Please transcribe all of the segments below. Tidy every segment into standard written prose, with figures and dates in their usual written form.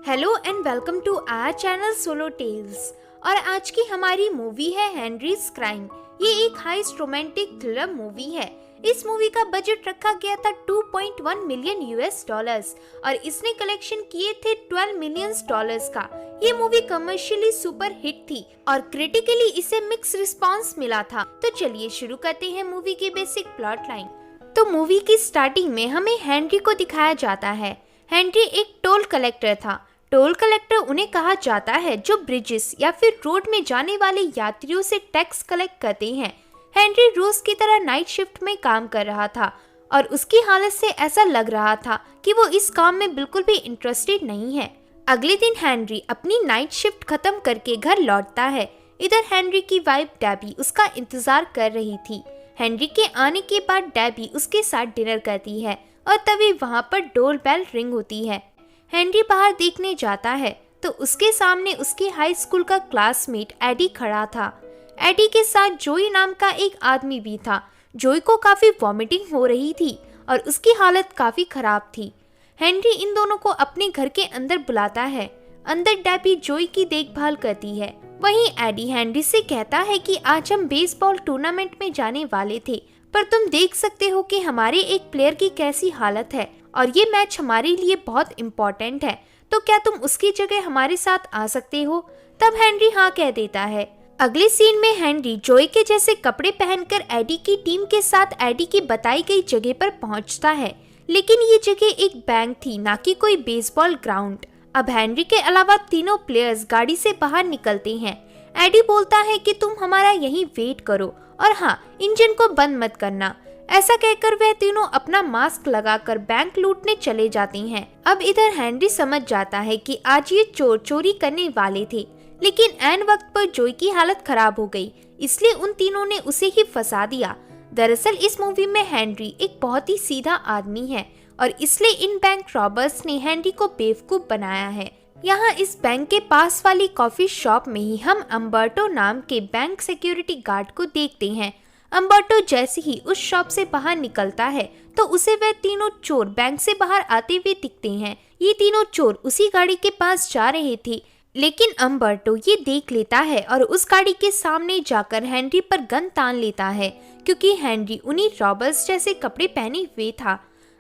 Hello and welcome to our channel solo tales. और आज की हमारी मूवी है हेनरीज क्राइम। ये एक हाईस्ट रोमांटिक थ्रिलर मूवी है। इस मूवी का बजट रखा गया था 2.1 मिलियन यूएस डॉलर्स और इसने कलेक्शन किए थे 12 मिलियन डॉलर्स का। ये मूवी कमर्शियली सुपर हिट थी और क्रिटिकली इसे मिक्स रिस्पांस मिला था। तो चलिए शुरू करते हैं मूवी की बेसिक प्लॉट लाइन। तो मूवी की स्टार्टिंग में हमें हेनरी को दिखाया जाता है। हेनरी एक टोल कलेक्टर था। टोल कलेक्टर उन्हें कहा जाता है जो ब्रिजेस या फिर रोड में जाने वाले यात्रियों से टैक्स कलेक्ट करते हैं। हेनरी रोज की तरह नाइट शिफ्ट में काम कर रहा था और उसकी हालत से ऐसा लग रहा था कि वो इस काम में बिल्कुल भी इंटरेस्टेड नहीं है। अगले दिन हेनरी अपनी नाइट शिफ्ट खत्म करके घर लौटता है। इधर हेनरी की वाइफ डेबी उसका इंतजार कर रही थी। हेनरी के आने के बाद डेबी उसके साथ डिनर करती है और तभी वहाँ पर डोर बेल रिंग होती है। हेनरी बाहर देखने जाता है तो उसके सामने उसके हाई स्कूल का क्लासमेट एडी खड़ा था। एडी के साथ जोई नाम का एक आदमी भी था। जोई को काफी वॉमिटिंग हो रही थी और उसकी हालत काफी खराब थी। हेनरी इन दोनों को अपने घर के अंदर बुलाता है। अंदर डेबी जोई की देखभाल करती है। वहीं एडी हेनरी से कहता है कि आज हम बेसबॉल टूर्नामेंट में जाने वाले थे, पर तुम देख सकते हो कि हमारे एक प्लेयर की कैसी हालत है और ये मैच हमारे लिए बहुत इम्पोर्टेंट है, तो क्या तुम उसकी जगह हमारे साथ आ सकते हो? तब हेनरी हाँ कह देता है। अगले सीन में हेनरी जोई के जैसे कपड़े पहनकर एडी की टीम के साथ एडी की बताई गई जगह पर पहुंचता है, लेकिन ये जगह एक बैंक थी, ना कि कोई बेसबॉल ग्राउंड। अब हेनरी के अलावा तीनों प्लेयर्स गाड़ी से बाहर निकलते हैं। एडी बोलता है कि तुम हमारा यहीं वेट करो और हाँ, इंजन को बंद मत करना। ऐसा कहकर वह तीनों अपना मास्क लगाकर बैंक लूटने चले जाते हैं। अब इधर हेनरी समझ जाता है कि आज ये चोर चोरी करने वाले थे, लेकिन ऐन वक्त पर जोई की हालत खराब हो गई, इसलिए उन तीनों ने उसे ही फंसा दिया। दरअसल इस मूवी में हेनरी एक बहुत ही सीधा आदमी है और इसलिए इन बैंक रॉबर्स ने हेनरी को बेवकूफ बनाया है। यहाँ इस बैंक के पास वाली कॉफी शॉप में ही हम अम्बर्टो नाम के बैंक सिक्योरिटी गार्ड को देखते हैं। अम्बर्टो जैसे ही उस शॉप से बाहर निकलता है तो उसे वह तीनों चोर बैंक से बाहर आते हुए दिखते हैं। ये तीनों चोर उसी गाड़ी के पास जा रहे थे, लेकिन अम्बर्टो ये देख लेता है और उस गाड़ी के सामने जाकर हेनरी पर गन तान लेता है, क्योंकि हेनरी उन्हीं रॉबर्स जैसे कपड़े पहने हुए था।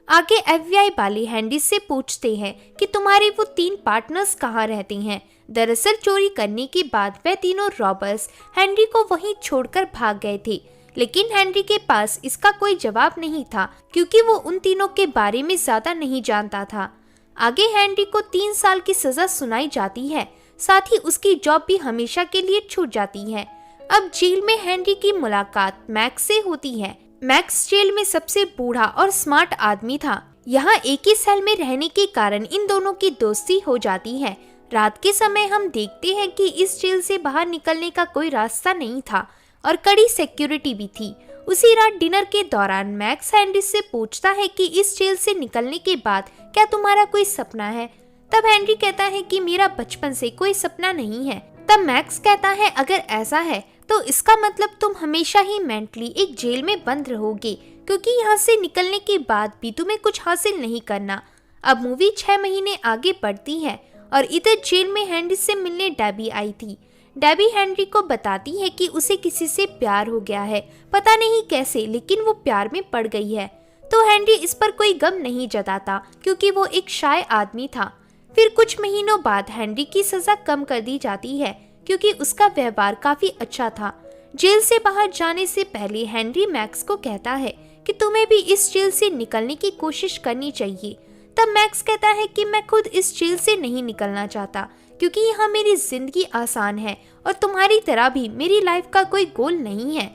आगे एफबीआई वाले हेनरी से पूछते हैं कि तुम्हारे वो 3 पार्टनर्स कहाँ रहते हैं। दरअसल चोरी करने के बाद वह तीनों रॉबर्स हेनरी को वहीं छोड़कर भाग गए थे, लेकिन हेनरी के पास इसका कोई जवाब नहीं था, क्योंकि वो उन तीनों के बारे में ज्यादा नहीं जानता था। आगे हेनरी को 3 साल की सजा सुनाई जाती है, साथ ही उसकी जॉब भी हमेशा के लिए छूट जाती है। अब जेल में हेनरी की मुलाकात मैक्स से होती है। मैक्स जेल में सबसे बूढ़ा और स्मार्ट आदमी था। यहाँ एक ही सेल में रहने के कारण इन दोनों की दोस्ती हो जाती है। रात के समय हम देखते हैं कि इस जेल से बाहर निकलने का कोई रास्ता नहीं था और कड़ी सिक्योरिटी भी थी। उसी रात डिनर के दौरान मैक्स हेनरी से पूछता है कि इस जेल से निकलने के बाद क्या तुम्हारा कोई सपना है? तब हेनरी कहता है कि मेरा बचपन से कोई सपना नहीं है। तब मैक्स कहता है अगर ऐसा है तो इसका मतलब तुम हमेशा ही मेंटली एक जेल में बंद रहोगे, क्योंकि यहाँ से निकलने के बाद भी तुम्हें कुछ हासिल नहीं करना। अब मूवी 6 महीने आगे बढ़ती है और इधर जेल में हेनरी से मिलने डेबी आई थी। डेबी हेनरी को बताती है कि उसे किसी से प्यार हो गया है, पता नहीं कैसे, लेकिन वो प्यार में पड़ गई है। तो हेनरी इस पर कोई गम नहीं जताता, क्योंकि वो एक शाय आदमी था। फिर कुछ महीनों बाद हेनरी की सजा कम कर दी जाती है, क्योंकि उसका व्यवहार काफी अच्छा था। जेल से बाहर जाने से पहले हेनरी मैक्स को कहता है कि तुम्हें भी इस जेल से निकलने की कोशिश करनी चाहिए। तब मैक्स कहता है कि मैं खुद इस जेल से नहीं निकलना चाहता, क्योंकि यहाँ मेरी जिंदगी आसान है और तुम्हारी तरह भी मेरी लाइफ का कोई गोल नहीं है।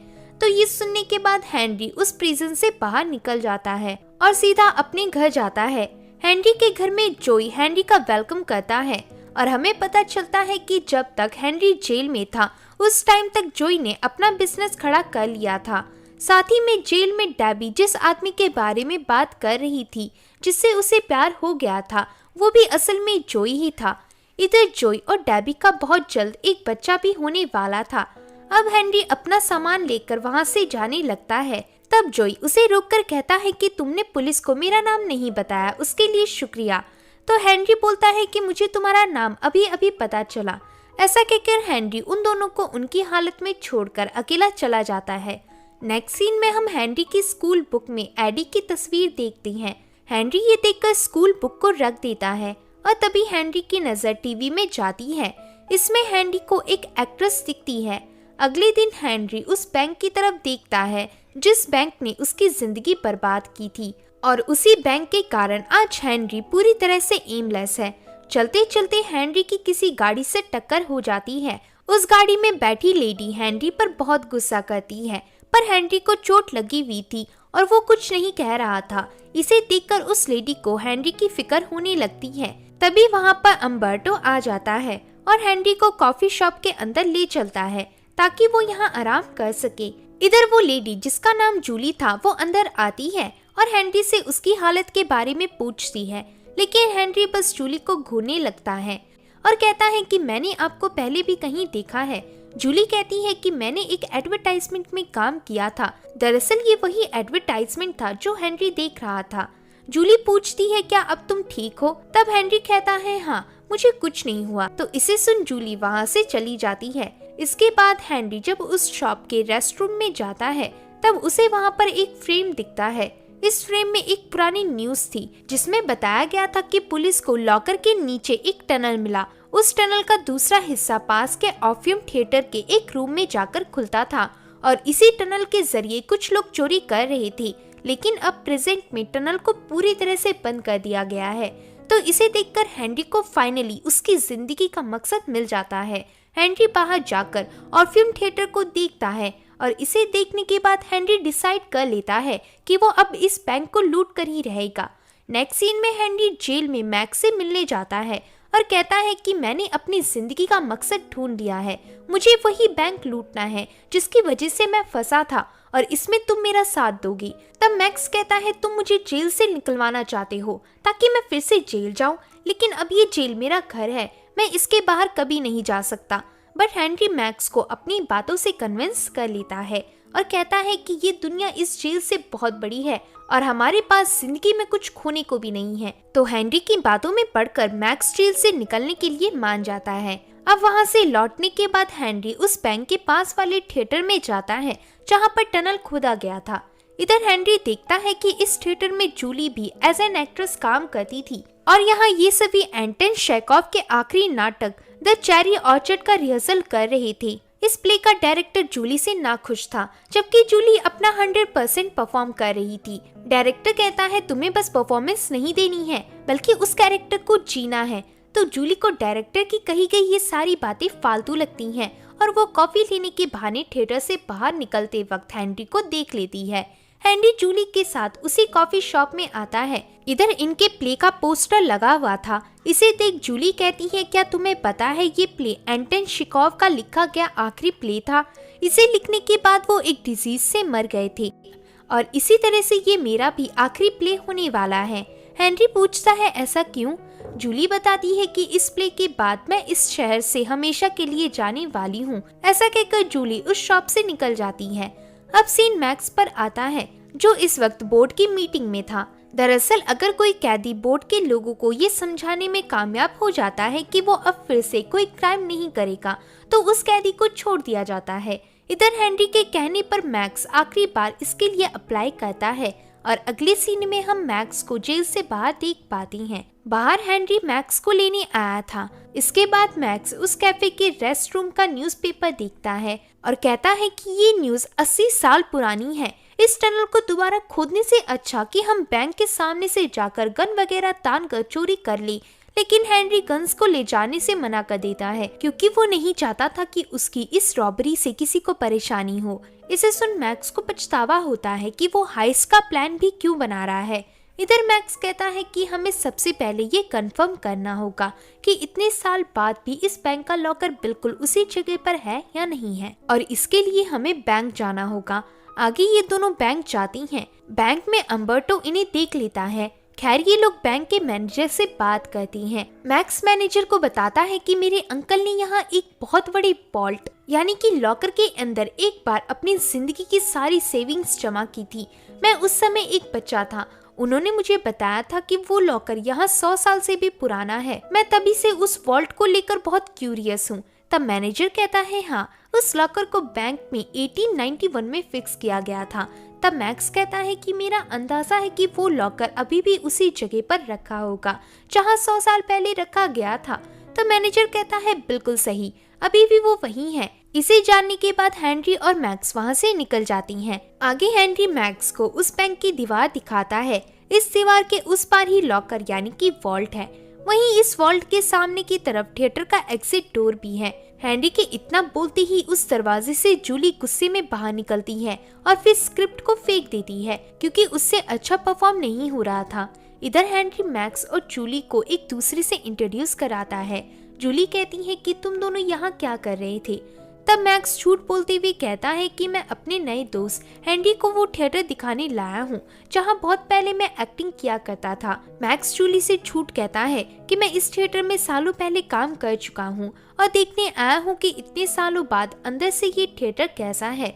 तो ये सुनने के बाद हेनरी उस प्रिजन से बाहर निकल जाता है और सीधा अपने घर जाता है। हेनरी के घर में जोई हेनरी का वेलकम करता है और हमें पता चलता है कि जब तक हेनरी जेल में था उस टाइम तक जोई ने अपना बिजनेस खड़ा कर लिया था। साथ ही में जेल में डेबी जिस आदमी के बारे में बात कर रही थी, जिससे उसे प्यार हो गया था, वो भी असल में जोई ही था। इधर जोई और डेबी का बहुत जल्द एक बच्चा भी होने वाला था। अब हेनरी अपना सामान लेकर वहाँ से जाने लगता है। तब जोई उसे रोककर कहता है कि तुमने पुलिस को मेरा नाम नहीं बताया, उसके लिए शुक्रिया। तो हेनरी बोलता है कि मुझे तुम्हारा नाम अभी अभी पता चला। ऐसा कहकर हेनरी उन दोनों को उनकी हालत में छोड़कर अकेला चला जाता है। नेक्स्ट सीन में हम हेनरी की स्कूल बुक में एडी की तस्वीर देखते हैं। हेनरी ये देखकर स्कूल बुक को रख देता है और तभी हेनरी की नजर टीवी में जाती है। इसमें हेनरी को एक एक्ट्रेस दिखती है। अगले दिन हेनरी उस बैंक की तरफ देखता है जिस बैंक ने उसकी जिंदगी बर्बाद की थी और उसी बैंक के कारण आज हेनरी पूरी तरह से एमलेस है। चलते चलते हेनरी की किसी गाड़ी से टक्कर हो जाती है। उस गाड़ी में बैठी लेडी हेनरी पर बहुत गुस्सा करती है, पर हेनरी को चोट लगी हुई थी और वो कुछ नहीं कह रहा था। इसे देखकर उस लेडी को हेनरी की फिक्र होने लगती है। तभी वहाँ पर अम्बर्टो आ जाता है और हेनरी को कॉफी शॉप के अंदर ले चलता है ताकि वो यहाँ आराम कर सके। इधर वो लेडी जिसका नाम जूली था वो अंदर आती है और हेनरी से उसकी हालत के बारे में पूछती है, लेकिन हेनरी बस जूली को घूरने लगता है और कहता है कि मैंने आपको पहले भी कहीं देखा है। जूली कहती है कि मैंने एक एडवर्टाइजमेंट में काम किया था। दरअसल ये वही एडवर्टाइजमेंट था जो हेनरी देख रहा था। जूली पूछती है क्या अब तुम ठीक हो? तब हेनरी कहता है हाँ, मुझे कुछ नहीं हुआ। तो इसे सुन जूली वहाँ से चली जाती है। इसके बाद हेनरी जब उस शॉप के रेस्टरूम में जाता है तब उसे वहाँ पर एक फ्रेम दिखता है। इस फ्रेम में एक पुरानी न्यूज थी जिसमें बताया गया था कि पुलिस को लॉकर के नीचे एक टनल मिला। उस टनल का दूसरा हिस्सा पास के ऑफियम थिएटर के एक रूम में जाकर खुलता था और इसी टनल के जरिए कुछ लोग चोरी कर रहे थे, लेकिन अब प्रेजेंट में टनल को पूरी तरह से बंद कर दिया गया है। तो इसे देखकर हेनरी को फाइनली उसकी जिंदगी का मकसद मिल जाता है। हेनरी बाहर जाकर ऑफियम थिएटर को देखता है और इसे देखने के बाद हेनरी डिसाइड कर लेता है कि वो अब इस बैंक को लूट कर ही रहेगा। नेक्स्ट सीन में हेनरी जेल में मैक्स से मिलने जाता है और कहता है कि मैंने अपनी जिंदगी का मकसद ढूंढ लिया है, मुझे वही बैंक लूटना है जिसकी वजह से मैं फंसा था और इसमें तुम मेरा साथ दोगी। तब मैक्स कहता है तुम मुझे जेल से निकलवाना चाहते हो ताकि मैं फिर से जेल जाऊं, लेकिन अब ये जेल मेरा घर है, मैं इसके बाहर कभी नहीं जा सकता। बट हेनरी मैक्स को अपनी बातों से कन्विंस कर लेता है और कहता है कि ये दुनिया इस जेल से बहुत बड़ी है और हमारे पास जिंदगी में कुछ खोने को भी नहीं है। तो हेनरी की बातों में पड़कर मैक्स जेल से निकलने के लिए मान जाता है। अब वहाँ से लौटने के बाद हेनरी उस बैंक के पास वाले थिएटर में जाता है जहाँ पर टनल खोदा गया था। इधर हेनरी देखता है कि इस थिएटर में जूली भी एज एन एक्ट्रेस काम करती थी और यहाँ ये सभी एंटन चेखोव के आखिरी नाटक द चेरी ऑर्चर्ड का रिहर्सल कर रहे थे। इस प्ले का डायरेक्टर जूली से नाखुश था, जबकि जूली अपना 100% परफॉर्म कर रही थी। डायरेक्टर कहता है तुम्हें बस परफॉर्मेंस नहीं देनी है बल्कि उस कैरेक्टर को जीना है। तो जूली को डायरेक्टर की कही गई ये सारी बातें फालतू लगती हैं और वो कॉफी लेने के बहाने थिएटर से बाहर निकलते वक्त हेनरी को देख लेती है। हेनरी जूली के साथ उसी कॉफी शॉप में आता है। इधर इनके प्ले का पोस्टर लगा हुआ था। इसे देख जूली कहती है क्या तुम्हें पता है ये प्ले एंटन चेखोव का लिखा गया आखिरी प्ले था। इसे लिखने के बाद वो एक डिजीज से मर गए थे और इसी तरह से ये मेरा भी आखिरी प्ले होने वाला है। हेनरी पूछता है ऐसा क्यों? जूली बताती है कि इस प्ले के बाद मैं इस शहर से हमेशा के लिए जाने वाली हूँ। ऐसा कहकर जूली उस शॉप से निकल जाती है। अब सीन मैक्स पर आता है जो इस वक्त बोर्ड की मीटिंग में था। दरअसल अगर कोई कैदी बोर्ड के लोगों को ये समझाने में कामयाब हो जाता है कि वो अब फिर से कोई क्राइम नहीं करेगा तो उस कैदी को छोड़ दिया जाता है। इधर हेनरी के कहने पर मैक्स आखिरी बार इसके लिए अप्लाई करता है और अगले सीन में हम मैक्स को जेल से बाहर देख पाते हैं। बाहर हेनरी मैक्स को लेने आया था। इसके बाद मैक्स उस कैफे के रेस्टरूम का न्यूज़पेपर देखता है और कहता है कि ये न्यूज़ 80 साल पुरानी है। इस टनल को दोबारा खोदने से अच्छा कि हम बैंक के सामने से जाकर गन वगैरह तान कर चोरी कर ले। लेकिन हेनरी गन्स को ले जाने से मना कर देता है क्योंकि वो नहीं चाहता था कि उसकी इस रॉबरी से किसी को परेशानी हो। इसे सुन मैक्स को पछतावा होता है कि वो हाइस्ट का प्लान भी क्यों बना रहा है। इधर मैक्स कहता है कि हमें सबसे पहले ये कंफर्म करना होगा कि इतने साल बाद भी इस बैंक का लॉकर बिल्कुल उसी जगह पर है या नहीं है और इसके लिए हमें बैंक जाना होगा। आगे ये दोनों बैंक जाती हैं। बैंक में अम्बर्टो इन्हें देख लेता है। खैर ये लोग बैंक के मैनेजर से बात करती हैं। मैक्स मैनेजर को बताता है कि मेरे अंकल ने यहाँ एक बहुत बड़ी वॉल्ट यानी कि लॉकर के अंदर एक बार अपनी जिंदगी की सारी सेविंग्स जमा की थी। मैं उस समय एक बच्चा था। उन्होंने मुझे बताया था कि वो लॉकर यहाँ 100 साल से भी पुराना है। मैं तभी से उस वॉल्ट को लेकर बहुत क्यूरियस हूँ। तब मैनेजर कहता है हाँ, उस लॉकर को बैंक में 1891 में फिक्स किया गया था। तब मैक्स कहता है कि मेरा अंदाजा है कि वो लॉकर अभी भी उसी जगह पर रखा होगा जहाँ 100 साल पहले रखा गया था। तो मैनेजर कहता है बिल्कुल सही, अभी भी वो वही है। इसे जानने के बाद हेनरी और मैक्स वहाँ से निकल जाती हैं। आगे हेनरी मैक्स को उस बैंक की दीवार दिखाता है। इस दीवार के उस पार ही लॉकर यानी कि वॉल्ट है। वहीं इस वॉल्ट के सामने की तरफ थिएटर का एग्जिट डोर भी है। हेनरी के इतना बोलते ही उस दरवाजे से जूली गुस्से में बाहर निकलती है और फिर स्क्रिप्ट को फेंक देती है क्योंकि उससे अच्छा परफॉर्म नहीं हो रहा था। इधर हेनरी मैक्स और जूली को एक दूसरे से इंट्रोड्यूस कराता है। जूली कहती है कि तुम दोनों यहाँ क्या कर रहे थे। तब मैक्स झूठ बोलते हुए कहता है कि मैं अपने नए दोस्त हेनरी को वो थिएटर दिखाने लाया हूँ जहाँ बहुत पहले मैं एक्टिंग किया करता था। मैक्स जूली से झूठ कहता है कि मैं इस थिएटर में सालों पहले काम कर चुका हूँ और देखने आया हूँ कि इतने सालों बाद अंदर से ये थिएटर कैसा है।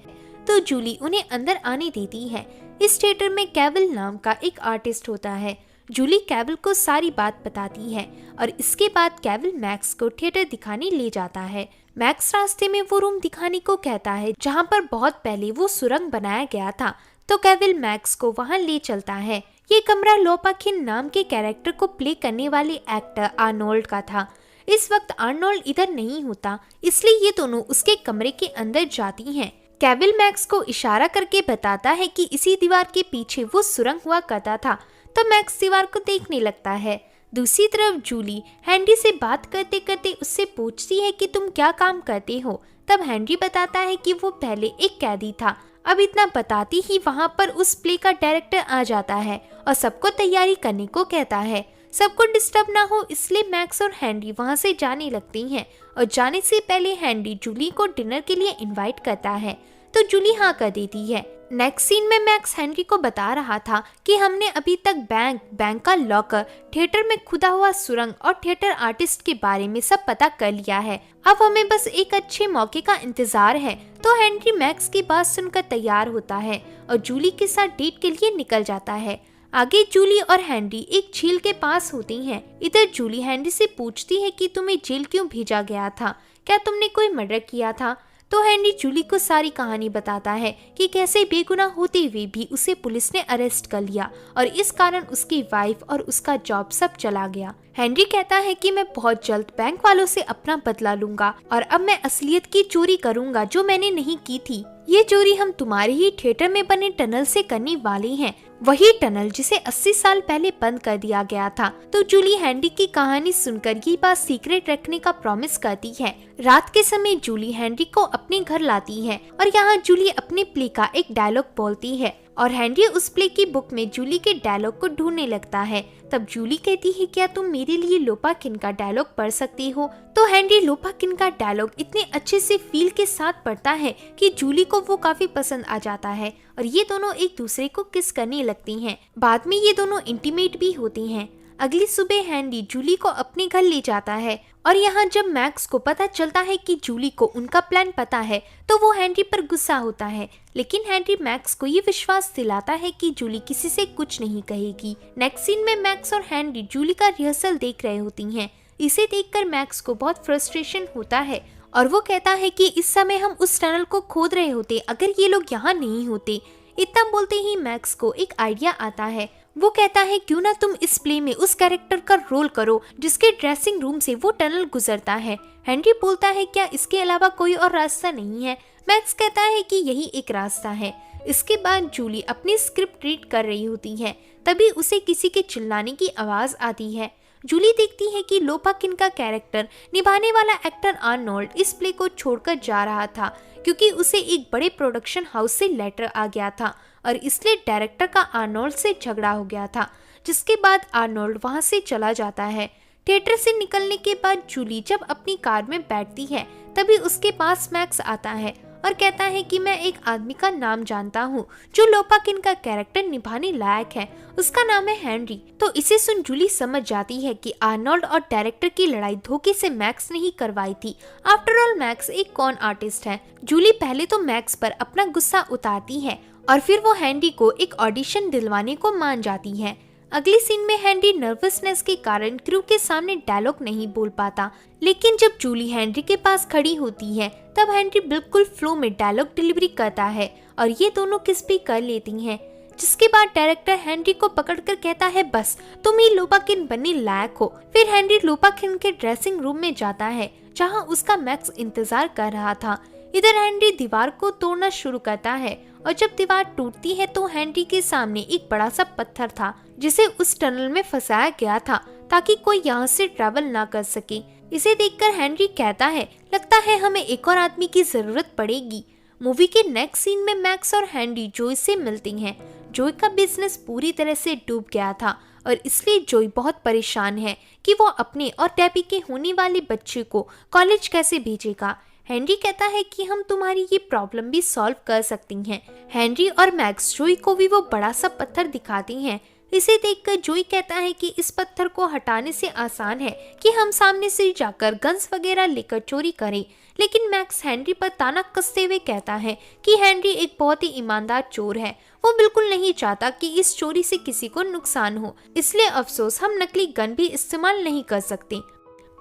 तो जूली उन्हें अंदर आने देती है। इस थिएटर में केविल नाम का एक आर्टिस्ट होता है। जूली केविल को सारी बात बताती है और इसके बाद केविल मैक्स को थिएटर दिखाने ले जाता है। मैक्स रास्ते में वो रूम दिखाने को कहता है जहाँ पर बहुत पहले वो सुरंग बनाया गया था। तो केविल मैक्स को वहाँ ले चलता है। ये कमरा लोपाकिन नाम के कैरेक्टर को प्ले करने वाले एक्टर आर्नोल्ड का था। इस वक्त आर्नोल्ड इधर नहीं होता, इसलिए ये दोनों उसके कमरे के अंदर जाती हैं। केविल मैक्स को इशारा करके बताता है कि इसी दीवार के पीछे वो सुरंग हुआ करता था। तो मैक्स दीवार को देखने लगता है। दूसरी तरफ जूली हेनरी से बात करते करते उससे पूछती है कि तुम क्या काम करते हो। तब हेनरी बताता है कि वो पहले एक कैदी था। अब इतना बताती ही वहाँ पर उस प्ले का डायरेक्टर आ जाता है और सबको तैयारी करने को कहता है। सबको डिस्टर्ब ना हो इसलिए मैक्स और हेनरी वहाँ से जाने लगती हैं और जाने से पहले हेनरी जूली को डिनर के लिए इनवाइट करता है। तो जूली हाँ कर देती है। नेक्स्ट सीन में मैक्स हेनरी को बता रहा था कि हमने अभी तक बैंक का लॉकर, थिएटर में खुदा हुआ सुरंग और थिएटर आर्टिस्ट के बारे में सब पता कर लिया है। अब हमें बस एक अच्छे मौके का इंतजार है। तो हेनरी मैक्स की बात सुनकर तैयार होता है और जूली के साथ डेट के लिए निकल जाता है। आगे जूली और हेनरी एक झील के पास होती हैं। इधर जूली हेनरी से पूछती है कि तुम्हें जेल क्यों भेजा गया था, क्या तुमने कोई मर्डर किया था। तो हेनरी जूली को सारी कहानी बताता है कि कैसे बेगुनाह होते हुए भी उसे पुलिस ने अरेस्ट कर लिया और इस कारण उसकी वाइफ और उसका जॉब सब चला गया। हेनरी कहता है कि मैं बहुत जल्द बैंक वालों से अपना बदला लूंगा और अब मैं असलियत की चोरी करूंगा जो मैंने नहीं की थी। ये चोरी हम तुम्हारे ही थिएटर में बने टनल से करने वाले हैं, वही टनल जिसे 80 साल पहले बंद कर दिया गया था। तो जूली हेनरी की कहानी सुनकर ये बात सीक्रेट रखने का प्रॉमिस करती है। रात के समय जूली हेनरी को अपने घर लाती है और यहाँ जूली अपने प्ले का एक डायलॉग बोलती है और हेनरी उस प्ले की बुक में जूली के डायलॉग को ढूंढने लगता है। तब जूली कहती है क्या तुम मेरे लिए लोपाकिन का डायलॉग पढ़ सकती हो। तो हेनरी लोपाकिन का डायलॉग इतने अच्छे से फील के साथ पढ़ता है कि जूली को वो काफी पसंद आ जाता है और ये दोनों एक दूसरे को किस करने लगती हैं। बाद में ये दोनों इंटीमेट भी होती हैं। अगली सुबह हेनरी जूली को अपने घर ले जाता है और यहाँ जब मैक्स को पता चलता है कि जूली को उनका प्लान पता है तो वो हेनरी पर गुस्सा होता है, लेकिन हेनरी मैक्स को ये विश्वास दिलाता है कि जूली किसी से कुछ नहीं कहेगी। नेक्स्ट सीन में मैक्स और हेनरी जूली का रिहर्सल देख रहे होती हैं। इसे देखकर मैक्स को बहुत फ्रस्ट्रेशन होता है और वो कहता है कि इस समय हम उस टनल को खोद रहे होते अगर ये लोग यहाँ नहीं होते। इतना बोलते ही मैक्स को एक आइडिया आता है। वो कहता है क्यों ना तुम इस प्ले में उस कैरेक्टर का रोल करो जिसके ड्रेसिंग रूम से वो टनल गुजरता है। हेनरी बोलता है क्या इसके अलावा कोई और रास्ता नहीं है। मैक्स कहता है कि यही एक रास्ता है। इसके बाद जूली अपनी स्क्रिप्ट रीड कर रही होती है, तभी उसे किसी के चिल्लाने की आवाज आती है। जूली देखती है कि लोपाकिन का कैरेक्टर निभाने वाला एक्टर आर्नोल्ड इस प्ले को छोड़कर जा रहा था क्योंकि उसे एक बड़े प्रोडक्शन हाउस से लेटर आ गया था और इसलिए डायरेक्टर का आर्नोल्ड से झगड़ा हो गया था, जिसके बाद आर्नोल्ड वहां से चला जाता है। थिएटर से निकलने के बाद जूली जब अपनी कार में बैठती है तभी उसके पास मैक्स आता है और कहता है कि मैं एक आदमी का नाम जानता हूँ जो लोपाकिन का कैरेक्टर निभाने लायक है, उसका नाम है हेनरी। तो इसे सुन जूली समझ जाती है कि आर्नोल्ड और डायरेक्टर की लड़ाई धोखे से मैक्स ने ही करवाई थी। आफ्टर ऑल मैक्स एक कॉन आर्टिस्ट है। जूली पहले तो मैक्स पर अपना गुस्सा उतारती है और फिर वो हैंडी को एक ऑडिशन दिलवाने को मान जाती है। अगली सीन में हैंडी नर्वसनेस के कारण क्रू के सामने डायलॉग नहीं बोल पाता, लेकिन जब जूली हैंडी के पास खड़ी होती है तब हैंडी बिल्कुल फ्लो में डायलॉग डिलीवरी करता है और ये दोनों किस भी कर लेती हैं। जिसके बाद डायरेक्टर हैंडी को पकड़कर कहता है बस तुम ही लोपाकिन बनने लायक हो। फिर हैंडी लोपाकिन के ड्रेसिंग रूम में जाता है जहां उसका मैक्स इंतजार कर रहा था। इधर हैंडी दीवार को तोड़ना शुरू करता है और जब दीवार टूटती है तो हैंडी के सामने एक बड़ा सा पत्थर था जिसे उस टनल में फंसाया गया था ताकि कोई यहाँ से ट्रैवल ना कर सके। इसे देखकर हैंडी कहता है लगता है हमें एक और आदमी की जरूरत पड़ेगी। मूवी के नेक्स्ट सीन में मैक्स और हैंडी जोई से मिलती हैं। जोई का बिजनेस पूरी तरह से डूब गया था और इसलिए जोई बहुत परेशान है कि वो अपने और डेबी के होने वाले बच्चे को कॉलेज कैसे भेजेगा। हैंडी कहता है कि हम तुम्हारी ये प्रॉब्लम भी सॉल्व कर सकती हैं। हैंडी और मैक्स जोई को भी वो बड़ा सा पत्थर दिखाती हैं। इसे देखकर जोई कहता है कि इस पत्थर को हटाने से आसान है कि हम सामने से जाकर गन्स वगैरह लेकर चोरी करें, लेकिन मैक्स हैंडी पर ताना कसते हुए कहता है कि हैंडी एक बहुत ही ईमानदार चोर है। वो बिल्कुल नहीं चाहता कि इस चोरी से किसी को नुकसान हो, इसलिए अफसोस हम नकली गन भी इस्तेमाल नहीं कर सकते।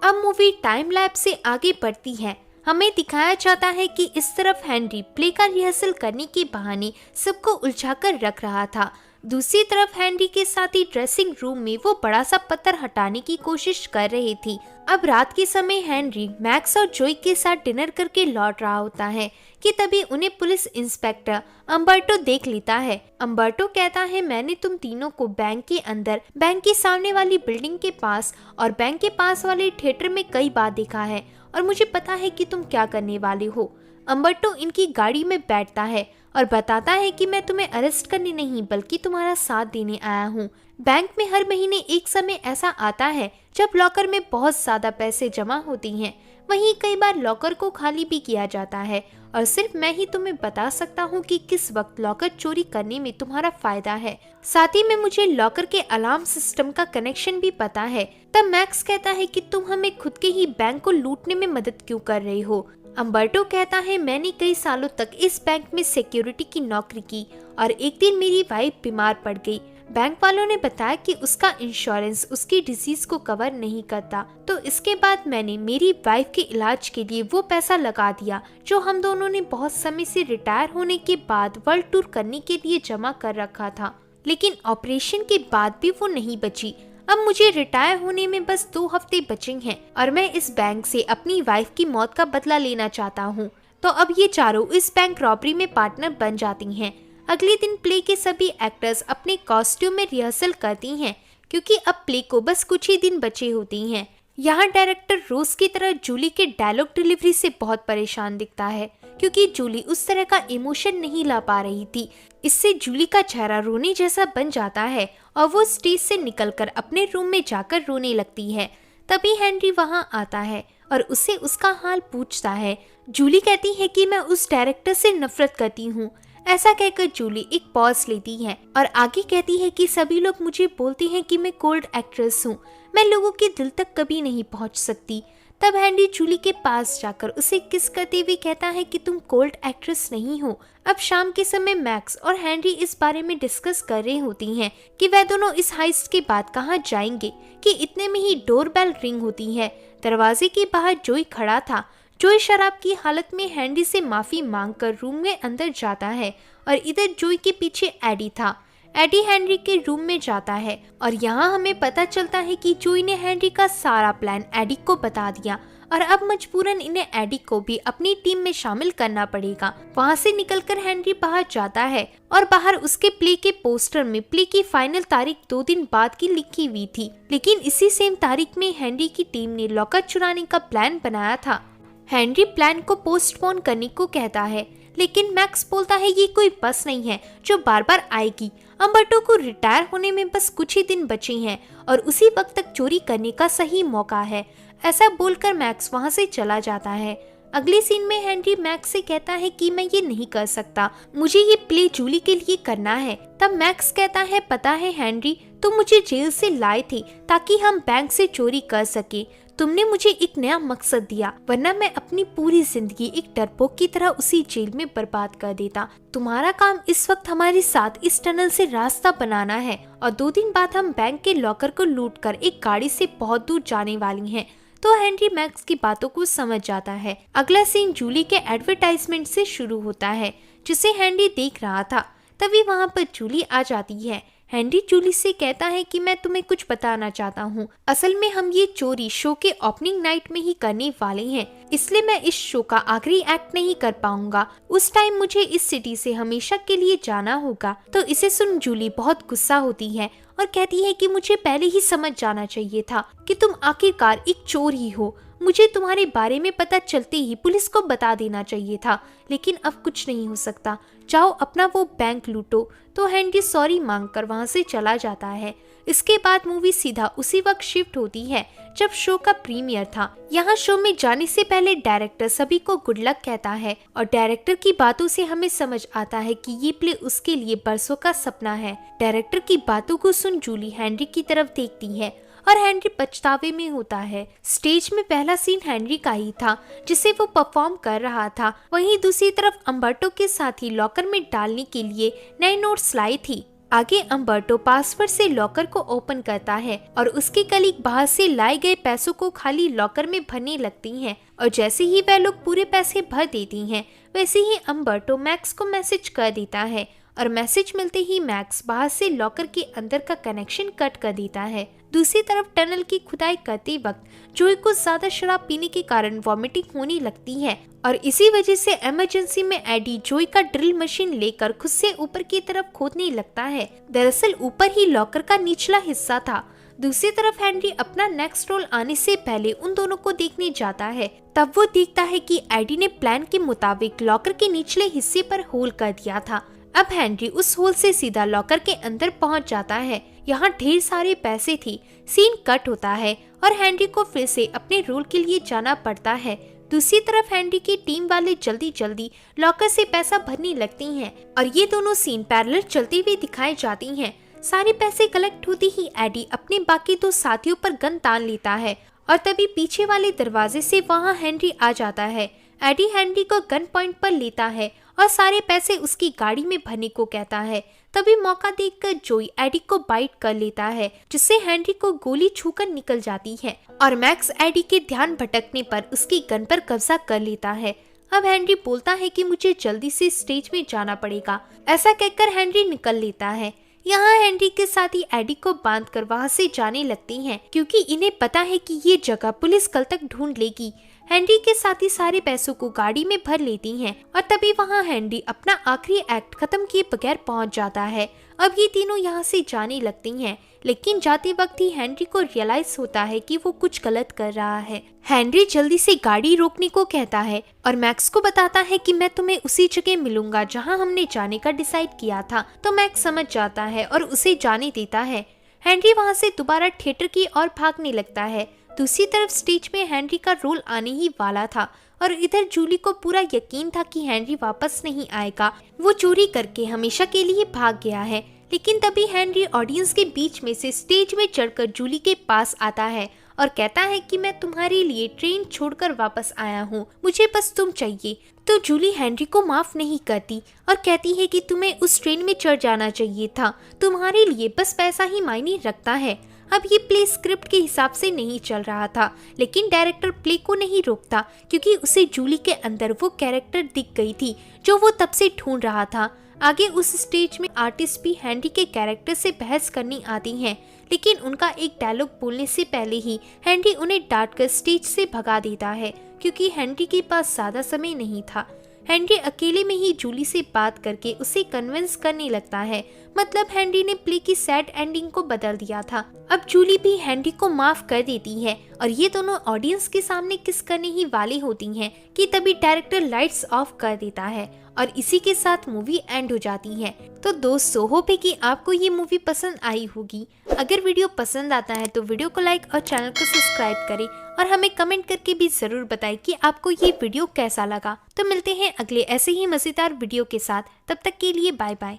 अब मूवी टाइम लैप से आगे बढ़ती है। हमें दिखाया जाता है कि इस तरफ हैंडी प्ले का रिहर्सल करने के बहाने सबको उलझाकर रख रहा था। दूसरी तरफ हैंडी के साथी ड्रेसिंग रूम में वो बड़ा सा पत्थर हटाने की कोशिश कर रही थी। अब रात के समय हैंडी मैक्स और जोई के साथ डिनर करके लौट रहा होता है कि तभी उन्हें पुलिस इंस्पेक्टर अम्बर्टो देख लेता है। अम्बर्टो कहता है मैंने तुम तीनों को बैंक के अंदर, बैंक के सामने वाली बिल्डिंग के पास और बैंक के पास वाले थिएटर में कई बार देखा है और मुझे पता है कि तुम क्या करने वाले हो। अम्बर्टो इनकी गाड़ी में बैठता है और बताता है कि मैं तुम्हें अरेस्ट करने नहीं बल्कि तुम्हारा साथ देने आया हूँ। बैंक में हर महीने एक समय ऐसा आता है जब लॉकर में बहुत ज्यादा पैसे जमा होती हैं। वहीं कई बार लॉकर को खाली भी किया जाता है और सिर्फ मैं ही तुम्हें बता सकता हूँ कि किस वक्त लॉकर चोरी करने में तुम्हारा फायदा है। साथ ही में मुझे लॉकर के अलार्म सिस्टम का कनेक्शन भी पता है। तब मैक्स कहता है कि तुम हमें खुद के ही बैंक को लूटने में मदद क्यों कर रहे हो। अम्बर्टो कहता है मैंने कई सालों तक इस बैंक में सिक्योरिटी की नौकरी की और एक दिन मेरी वाइफ बीमार पड़ गई। बैंक वालों ने बताया कि उसका इंश्योरेंस उसकी डिजीज को कवर नहीं करता, तो इसके बाद मैंने मेरी वाइफ के इलाज के लिए वो पैसा लगा दिया जो हम दोनों ने बहुत समय से रिटायर होने के बाद वर्ल्ड टूर करने के लिए जमा कर रखा था, लेकिन ऑपरेशन के बाद भी वो नहीं बची। अब मुझे रिटायर होने में बस 2 हफ्ते बचे हैं और मैं इस बैंक से अपनी वाइफ की मौत का बदला लेना चाहता हूँ। तो अब ये चारों इस बैंक रॉबरी में पार्टनर बन जाती हैं। अगले दिन प्ले के सभी एक्टर्स अपने कॉस्ट्यूम में रिहर्सल करती हैं क्योंकि अब प्ले को बस कुछ ही दिन बचे होती हैं। यहाँ डायरेक्टर रोज की तरह जूली के डायलॉग डिलीवरी से बहुत परेशान दिखता है क्योंकि जूली उस तरह का इमोशन नहीं ला पा रही थी। इससे जूली का चेहरा रोने जैसा बन जाता है और वो स्टेज से निकलकर अपने रूम में जाकर रोने लगती है। तभी हेनरी वहाँ आता है और उससे उसका हाल पूछता है। जूली कहती है कि मैं उस डायरेक्टर से नफरत करती हूँ। ऐसा कहकर जूली एक पॉज लेती है और आगे कहती है कि सभी लोग मुझे बोलते हैं कि मैं कोल्ड एक्ट्रेस हूँ, मैं लोगों के दिल तक कभी नहीं पहुँच सकती। तब हेनरी जूली के पास जाकर उसे किस करते हुए कहता है कि तुम कोल्ड एक्ट्रेस नहीं हो। अब शाम के समय मैक्स और हेनरी इस बारे में डिस्कस कर रही होती हैं कि वह दोनों इस हाइस्ट के बाद कहाँ जाएंगे कि इतने में ही डोरबेल रिंग होती है। दरवाजे के बाहर जोई खड़ा था। जोई शराब की हालत में हेनरी से माफी मांगकर रूम में अंदर जाता है और इधर जोई के पीछे एडी था। एडी हेनरी के रूम में जाता है और यहाँ हमें पता चलता है कि जोई ने हेनरी का सारा प्लान एडी को बता दिया और अब मजबूरन इन्हें एडी को भी अपनी टीम में शामिल करना पड़ेगा। वहाँ से निकलकर हेनरी बाहर जाता है और बाहर उसके प्ले के पोस्टर में प्ले की फाइनल तारीख 2 दिन बाद की लिखी हुई थी, लेकिन इसी सेम तारीख में हेनरी की टीम ने लॉकर चुराने का प्लान बनाया था। हेनरी प्लान को पोस्टपोन करने को कहता है, लेकिन मैक्स बोलता है ये कोई बस नहीं है जो बार बार आएगी। अम्बर्टो को रिटायर होने में बस कुछ ही दिन बचे हैं और उसी वक्त तक चोरी करने का सही मौका है। ऐसा बोलकर मैक्स वहां से चला जाता है। अगले सीन में हेनरी मैक्स से कहता है कि मैं ये नहीं कर सकता, मुझे ये प्ले जूली के लिए करना है। तब मैक्स कहता है पता है हेनरी, तुम मुझे जेल से लाए थे ताकि हम बैंक से चोरी कर सके। तुमने मुझे एक नया मकसद दिया, वरना मैं अपनी पूरी जिंदगी एक डरपोक की तरह उसी जेल में बर्बाद कर देता। तुम्हारा काम इस वक्त हमारे साथ इस टनल से रास्ता बनाना है और 2 दिन बाद हम बैंक के लॉकर को लूटकर एक गाड़ी से बहुत दूर जाने वाली हैं। तो हेनरी मैक्स की बातों को समझ जाता है। अगला सीन जूली के एडवर्टाइजमेंट से शुरू होता है, जिसे हेनरी देख रहा था। तभी वहाँ पर जूली आ जाती है। हेनरी जूली से कहता है कि मैं तुम्हें कुछ बताना चाहता हूँ। असल में हम ये चोरी शो के ओपनिंग नाइट में ही करने वाले हैं, इसलिए मैं इस शो का आखिरी एक्ट नहीं कर पाऊंगा। उस टाइम मुझे इस सिटी से हमेशा के लिए जाना होगा। तो इसे सुन जूली बहुत गुस्सा होती है और कहती है कि मुझे पहले ही समझ जाना चाहिए था कि तुम आखिरकार एक चोर ही हो। मुझे तुम्हारे बारे में पता चलते ही पुलिस को बता देना चाहिए था, लेकिन अब कुछ नहीं हो सकता। जाओ अपना वो बैंक लूटो। तो हेनरी सॉरी मांगकर वहां से चला जाता है। इसके बाद मूवी सीधा उसी वक्त शिफ्ट होती है जब शो का प्रीमियर था। यहाँ शो में जाने से पहले डायरेक्टर सभी को गुड लक कहता है और डायरेक्टर की बातों से हमें समझ आता है कि ये प्ले उसके लिए बरसों का सपना है। डायरेक्टर की बातों को सुन जूली हेनरी की तरफ देखती है और हेनरी पछतावे में होता है। स्टेज में पहला सीन हेनरी का ही था जिसे वो परफॉर्म कर रहा था। वहीं दूसरी तरफ अम्बर्टो के साथी लॉकर में डालने के लिए नए नोट्स लाई थी। आगे अम्बर्टो पासवर्ड से लॉकर को ओपन करता है और उसके कलीग बाहर से लाए गए पैसों को खाली लॉकर में भरने लगती हैं और जैसे ही वह लोग पूरे पैसे भर देती हैं, वैसे ही अम्बर्टो मैक्स को मैसेज कर देता है और मैसेज मिलते ही मैक्स बाहर से लॉकर के अंदर का कनेक्शन कट कर देता है। दूसरी तरफ टनल की खुदाई करते वक्त जोई को ज्यादा शराब पीने के कारण वॉमिटिंग होने लगती है और इसी वजह से इमरजेंसी में एडी जोई का ड्रिल मशीन लेकर खुद से ऊपर की तरफ खोदने लगता है। दरअसल ऊपर ही लॉकर का निचला हिस्सा था। दूसरी तरफ हेनरी अपना नेक्स्ट रोल आने से पहले उन दोनों को देखने जाता है। तब वो देखता है कि एडी ने प्लान के मुताबिक लॉकर के निचले हिस्से पर होल कर दिया था। अब हेनरी उस होल से सीधा लॉकर के अंदर पहुंच जाता है। यहाँ ढेर सारे पैसे थे। सीन कट होता है और हेनरी को फिर से अपने रोल के लिए जाना पड़ता है। दूसरी तरफ हेनरी की टीम वाले जल्दी जल्दी लॉकर से पैसा भरने लगती हैं और ये दोनों सीन पैरेलल चलते हुए दिखाई जाती हैं। सारे पैसे कलेक्ट होते ही एडी अपने बाकी 2 साथियों पर गन तान लेता है और तभी पीछे वाले दरवाजे से वहाँ हेनरी आ जाता है। एडी हेनरी को गन पॉइंट पर लेता है और सारे पैसे उसकी गाड़ी में भरने को कहता है। तभी मौका देखकर जोई एडी को बाइट कर लेता है, जिससे हेनरी को गोली छूकर निकल जाती है और मैक्स एडी के ध्यान भटकने पर उसकी गन पर कब्जा कर लेता है। अब हेनरी बोलता है कि मुझे जल्दी से स्टेज में जाना पड़ेगा। ऐसा कहकर हेनरी निकल लेता है। यहाँ हेनरी के साथी एडी को बांधकर वहाँ से जाने लगती हैं, क्योंकि इन्हें पता है कि ये जगह पुलिस कल तक ढूंढ लेगी। हेनरी के साथी सारे पैसों को गाड़ी में भर लेती हैं और तभी वहाँ हेनरी अपना आखिरी एक्ट खत्म किए बगैर पहुँच जाता है। अब ये तीनों यहाँ से जाने लगती हैं, लेकिन जाते वक्त ही हेनरी को रियलाइज होता है कि वो कुछ गलत कर रहा है। हेनरी जल्दी से गाड़ी रोकने को कहता है और मैक्स को बताता है कि मैं तुम्हें उसी जगह मिलूंगा जहाँ हमने जाने का डिसाइड किया था। तो मैक्स समझ जाता है और उसे जाने देता है। हेनरी वहाँ से दोबारा थिएटर की ओर भागने लगता है। दूसरी तरफ स्टेज में हेनरी का रोल आने ही वाला था और इधर जूली को पूरा यकीन था कि हेनरी वापस नहीं आएगा। वो चोरी करके हमेशा के लिए भाग गया है। लेकिन तभी हेनरी ऑडियंस के बीच में से स्टेज में चढ़कर जूली के पास आता है और कहता है कि मैं तुम्हारे लिए ट्रेन छोड़कर वापस आया हूँ, मुझे बस तुम चाहिए। तो जूली हेनरी को माफ नहीं करती और कहती है कि तुम्हें उस ट्रेन में चढ़ जाना चाहिए था, तुम्हारे लिए बस पैसा ही मायने रखता है। अब ये प्ले स्क्रिप्ट के हिसाब से नहीं चल रहा था, लेकिन डायरेक्टर प्ले को नहीं रोकता, क्योंकि उसे जूली के अंदर वो कैरेक्टर दिख गई थी जो वो तब से ढूंढ रहा था। आगे उस स्टेज में आर्टिस्ट भी हेनरी के कैरेक्टर से बहस करनी आती हैं, लेकिन उनका एक डायलॉग बोलने से पहले ही हेनरी उन्हें डांटकर स्टेज से भगा देता है, क्योंकि हेनरी के पास ज्यादा समय नहीं था। हेनरी अकेले में ही जूली से बात करके उसे कन्विंस करने लगता है। मतलब हेनरी ने प्ले की सैड एंडिंग को बदल दिया था। अब जूली भी हेनरी को माफ कर देती है और ये दोनों ऑडियंस के सामने किस करने ही वाली होती हैं कि तभी डायरेक्टर लाइट्स ऑफ कर देता है और इसी के साथ मूवी एंड हो जाती है। तो दोस्तों, होप है कि आपको ये मूवी पसंद आई होगी। अगर वीडियो पसंद आता है तो वीडियो को लाइक और चैनल को सब्सक्राइब करें और हमें कमेंट करके भी जरूर बताएं कि आपको ये वीडियो कैसा लगा। तो मिलते हैं अगले ऐसे ही मजेदार वीडियो के साथ। तब तक के लिए बाय बाय।